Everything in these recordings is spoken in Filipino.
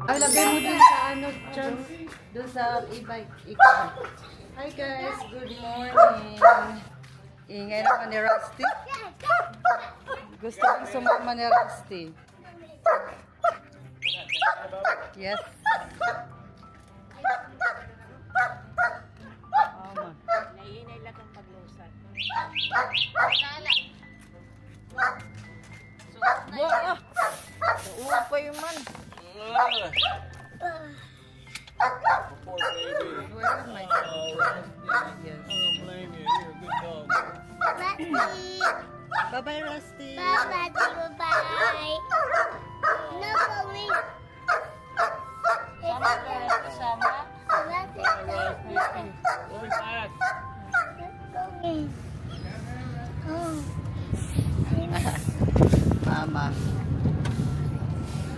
Ay, lagay mo dun sa ano, chance. Dun sa e-bike. Ikaw. Hi guys, good morning. Ingay naman ni Rusty. Gusto kong sumama ni Rusty. Yes. Mama. Naiinay lang ang paglusan. Wah! Uwa pa yung man. Poor baby. Where am I? Yes. I don't blame you. You're a good dog. Bye-bye, Rusty. Bye. No going. Sama ka rin kasama. We'll be back. Going. Oh. Mama.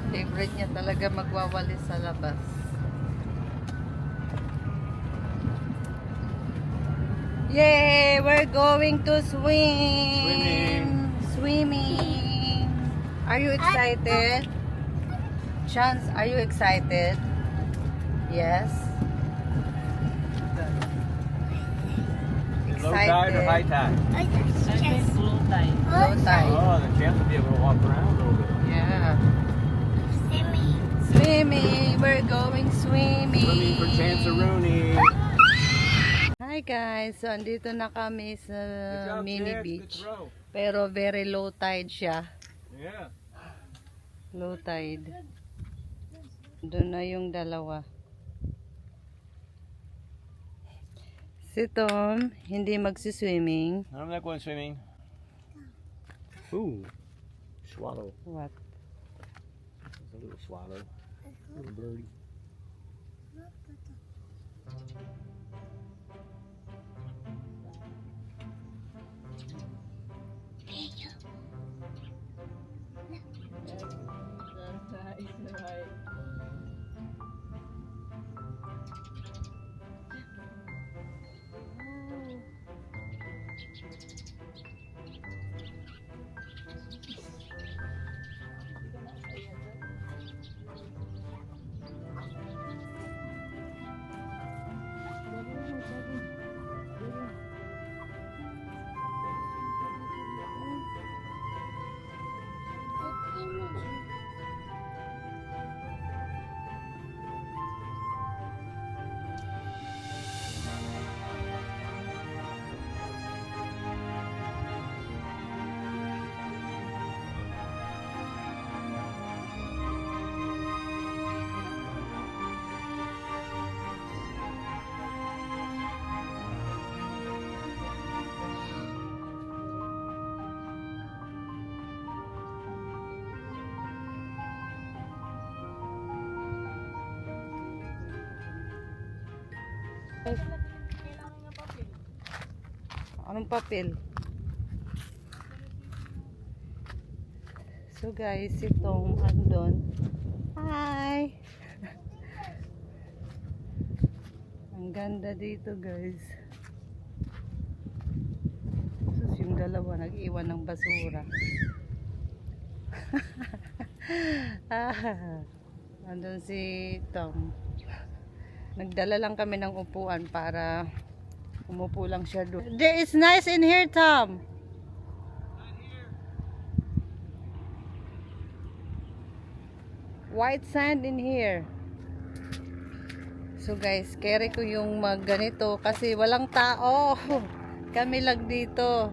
Favorite niya talaga magwawalis sa labas. Yay! We're going to swim! Swimming! Are you excited? Chance, are you excited? Yes? Low tide or high tide? I just Blue tide. Low tide. Oh, the chance to be able to walk around a little bit. Yeah. Sammy. Swimming! We're going swimming! Swimming for Chancerooney. Hi guys! So, andito na kami sa Good job, mini Chance. Good beach. throw. Pero very low tide siya. Yeah. Low tide. Doon na yung dalawa. Si Tom, hindi magsiswimming. I'm not going swimming. Ooh. Swallow. What? It's a little swallow. Little birdie. Anong papel? So guys, si Tom andon. Hi! Ang ganda dito guys. Sus, yung dalawa nag-iwan ng basura. Andun si Tom. Nagdala lang kami ng upuan para umupo lang siya doon. It's nice in here, Tom. White sand in here. So guys, carry ko yung mag ganito kasi walang tao. Kami lang dito.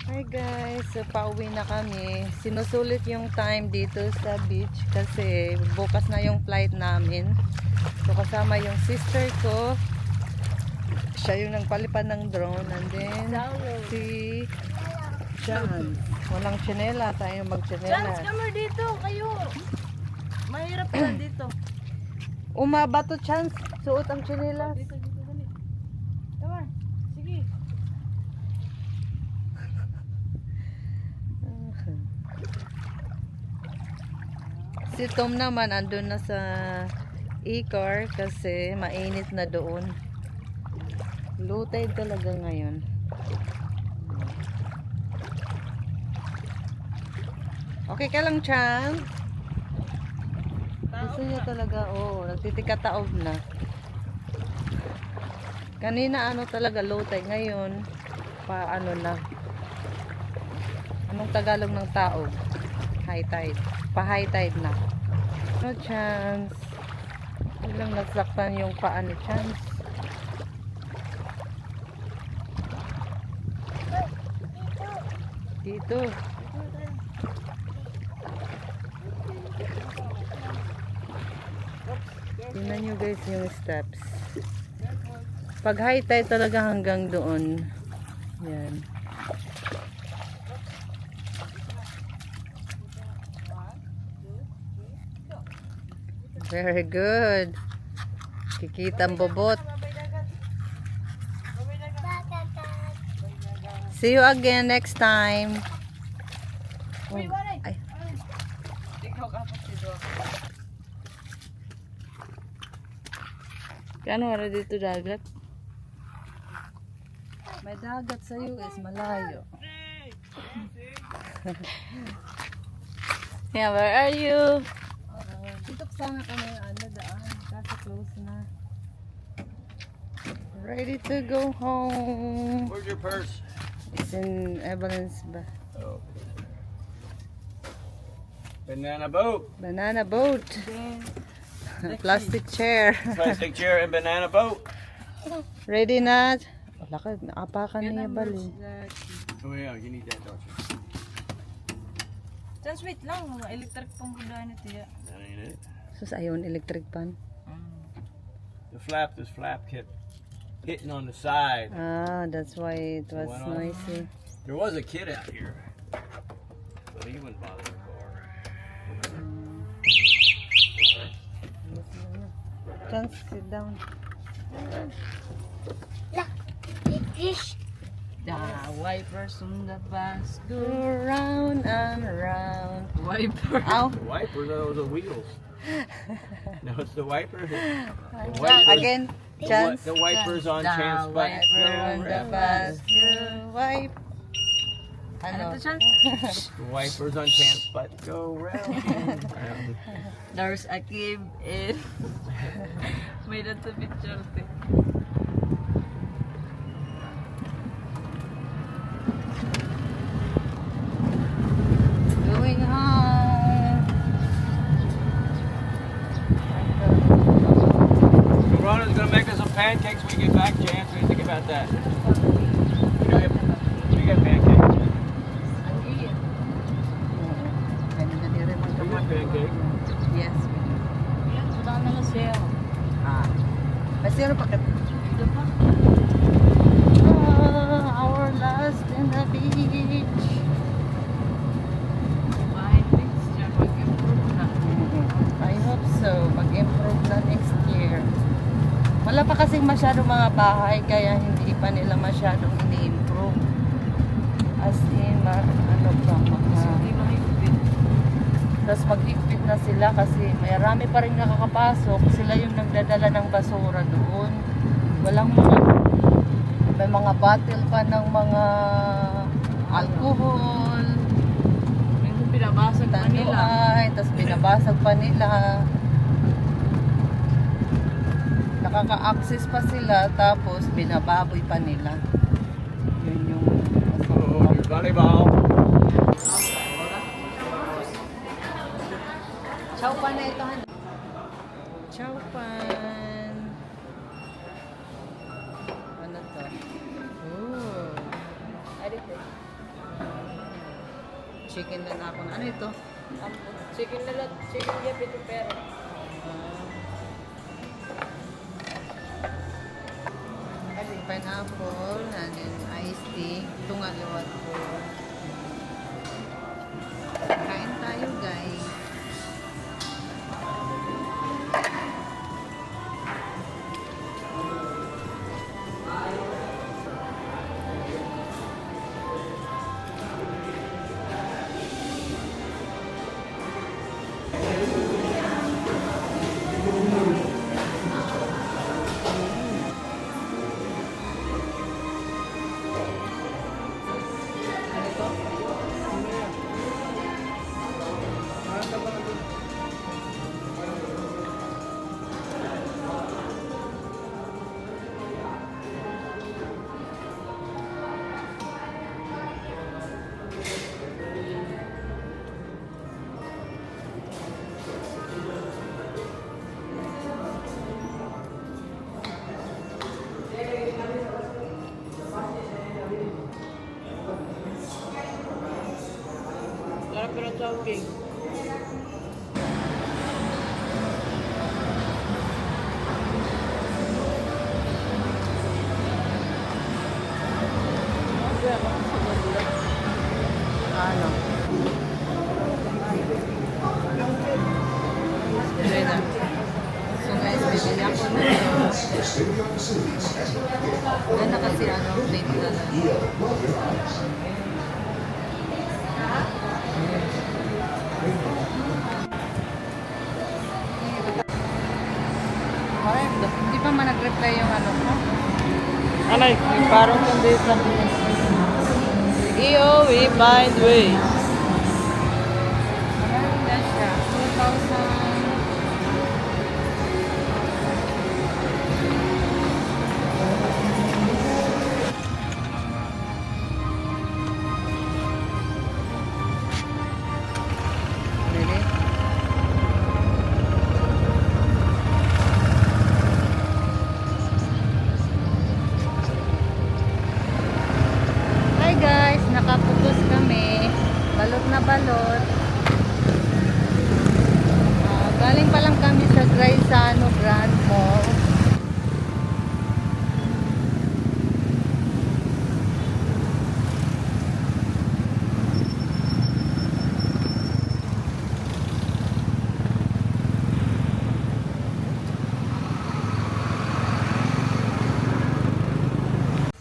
Hi guys, so pauwi na kami. Sinusulit yung time dito sa beach kasi bukas na yung flight namin. So kasama yung sister ko. Siya yung nagpalipad ng drone and then si Chance. Walang tsinela, tayo magtsinela. Chance, come dito, kayo. Mahirap yan dito. Umaba to Chance, suot ang tsinela. Dito, dali. Come on, sige. Si Tom naman andun na sa e-car kasi mainit na doon. Low tide talaga ngayon. Okay ka lang, Chan? Gusto niya talaga, oo, nagtitikataob na. Kanina ano talaga low tide, ngayon pa ano na. Anong Tagalog ng taob? High tide. Pa-high tide na. No chance. Ilang nagsaktan yung paa ni Chance. Dito. Tingnan nyo guys yung steps. Pag high tide talaga hanggang doon. Yan. Very good. Kikita ang bobot. See you again next time. Oh, ay. Kano ara dito dagat? May dagat sa US, malayo. Yeah, where are you? Dito sana kami ano daan, kasi close na. Ready to go home. Where's your purse? It's in Evelyn's Oh. Banana boat. banana boat. Plastic chair. Plastic chair and banana boat. Ready na? Wala ka, naapakan niya bali. Oh yeah, you need that, don't you? Chance, wait lang. Electric pang budahan ito ya. That ain't it. Sus, ayun, electric pan. The flap, this flap kept hitting on the side. Ah, that's why it was Went on. noisy. There was a kid out here, but he wouldn't bother the car. Chance, sit down. Look, it's fish. The wipers on the bus Go round and round. Wiper. Ow. The wipers, those are wheels. No, it's the wiper. Again, Chance. The wipers on The Chance butt. wiper On the bus, you wipe. Ano Ano? to, Chance? The wipers on Chance butt go round and round. There's a cave in. May nato picture te. Going home. Rhona's gonna make us some pancakes when we get back, Chance. What do you think about that? We got pancakes. We got pancakes. Yes. Yan, wala na lang siya. Ah. Masiro pa ka. Dito pa. Our last in the beach. Bye, next year mag-improve na. I hope so. Mag-improve na next year. Wala pa kasing masyadong mga bahay kaya hindi pa nila masyadong ini-improve. As in, ano pa mga... Hindi mahigpit. Tapos mag-higpit na sila kasi marami pa rin nakakapasok. Sila yung nagdadala ng basura doon. Walang mga... May mga bottle pa ng mga alcohol. Minsan pinabasag pa nila. Tanduay, tapos binabasag pa nila. Nakaka-access pa sila, tapos binababoy pa nila. Yun yung Oh, your volleyball. chow pan na ito. Chow pan. Ano to? Ooh. chicken na ako. Ano ito? Chicken na lang. Chicken niya, pito pero. Pineapple and then iced tea. Ito nga liwat ko. Kain tayo guys. Ano ito? Sarap pero choking. Ano? Enjoy na. So guys, bibili ako na ganda kasi ano, plate na lang. Di pa man nag-reply yung ano ko? Anay, parang kandita. Iyo, we find ways. Maganda siya. 2,000. Really? Hi guys, nakaputos kami. Balot na balot. Galing pa lang kami sa Graisano Grand Mall.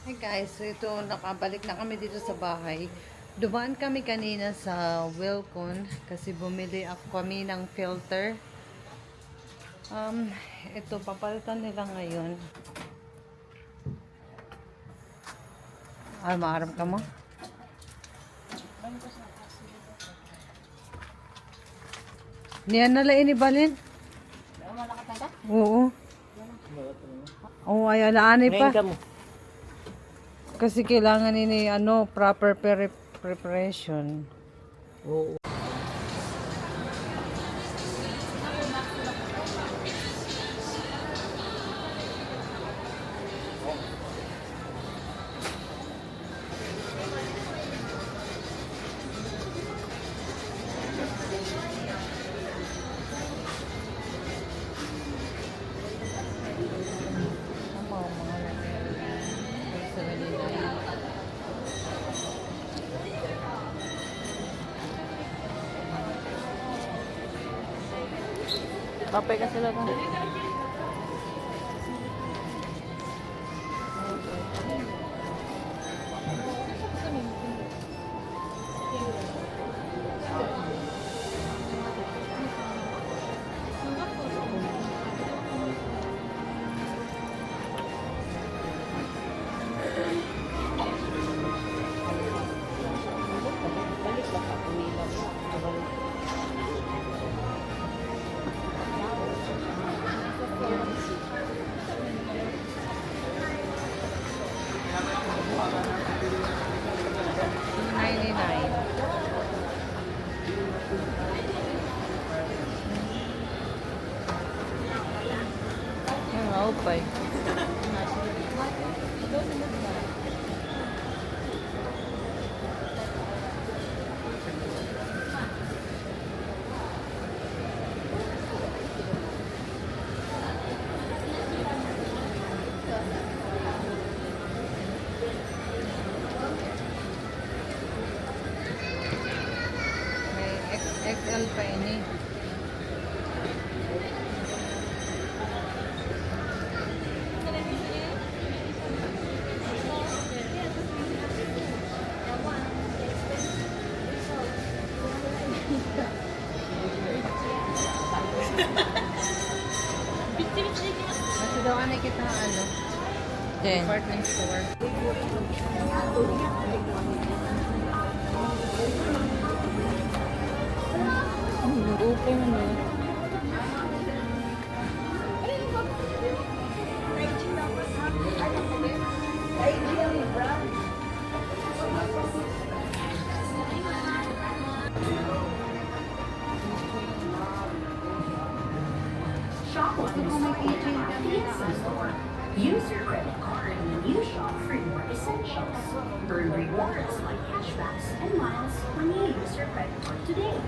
Hey guys, so ito nakabalik na kami dito sa bahay. Dumaan kami kanina sa Wilcon kasi bumili kami ng filter. Ito papalitan nila ngayon. Maaram ka mo? Niyan na lang inibalin? Oo. Oo, ay alaanay pa. Ngayon ka mo. Kasi kailangan ini ano, proper preparation. Oo. Papay ka sila ba? Upay. daw ano kita ano? Department store. Open mo. Shop on the store. Use your credit card when you shop for your essentials. Earn rewards like cashbacks and miles when you use your credit card today.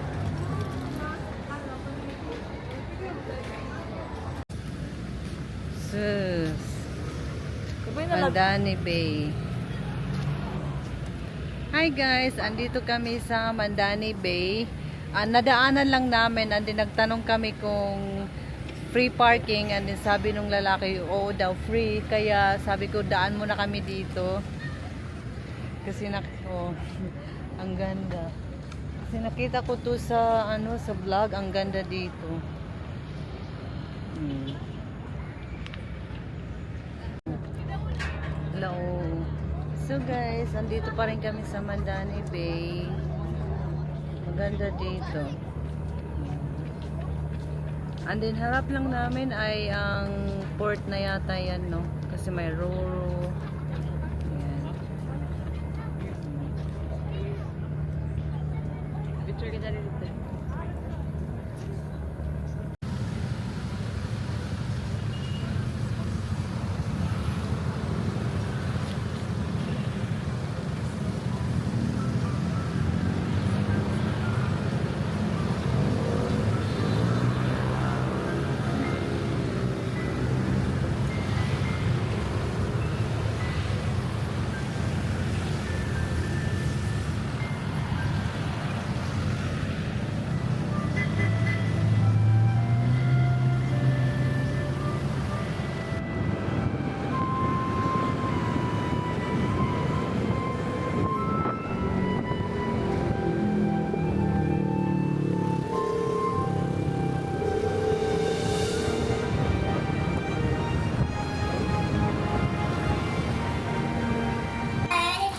Sus. Kapag na Mandani Bay. Hi guys, andito kami sa Mandani Bay. Nadaanan lang namin, and then nagtanong kami kung free parking, and then sabi nung lalaki, oo daw free, kaya sabi ko daan muna kami dito. Kasi ang ganda. Kasi nakita ko to sa sa vlog, ang ganda dito. Hello. So guys, andito pa rin kami sa Mandani Bay. Maganda dito. And then harap lang namin ay ang port na yata yan, no? Kasi may Roro. Ayan. Picture kita dito.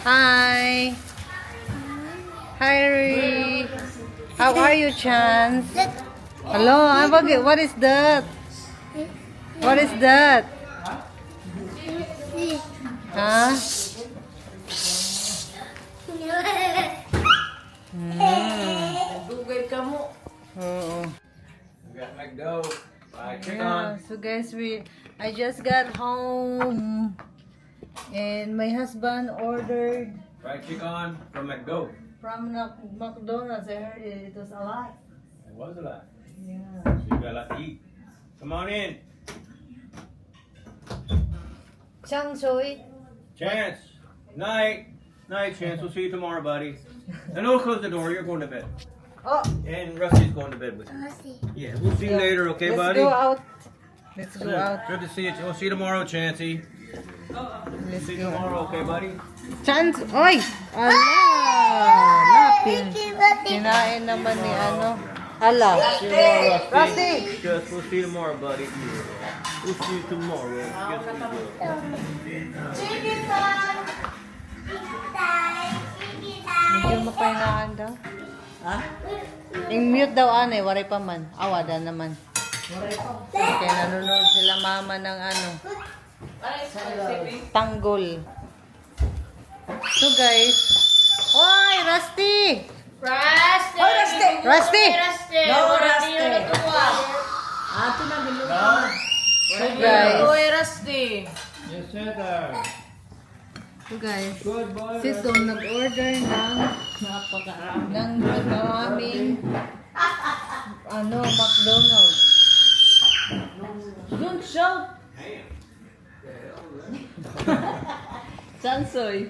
Hi. Hi, Ree. How are you, Chance? Hello. What is that? What is that? Huh? dugay ka mo. Oo. We got McDo. Fried chicken. Yeah. So guys, I just got home. And my husband ordered Fried chicken from McDo. from McDonald's. I heard it was a lot. It was a lot. Yeah. So you got a lot to eat. Come on in. Chang Choi. Chance. Night. Night, Chance. We'll see you tomorrow, buddy. And don't close the door. You're going to bed. Oh, And Rusty's going to bed with you. Yeah, we'll see you later, okay, let's buddy? go out. Let's go out. Good to see you. We'll see you tomorrow, Chancey. Let's See you go. tomorrow, okay, buddy? Chance, oy! Ala! Napin. Kinain naman ni ano. Ala. See you tomorrow, Rusty! Just, we'll see you tomorrow, buddy. We'll see you tomorrow. Yes, we will. Medyo mapahinaan daw. Ha? Yung mute daw ane, waray pa man. Awada naman. Okay, nanonood sila mama ng ano. Tanggol. So guys. Oy, Rusty! Rusty! Oh, Rusty! Rusty! No, Rusty! So guys. Uy, Rusty! Yes, sir. So guys. Good boy. Si Tom nag-order ng maraming McDonald's. Don't shout! Chansoy.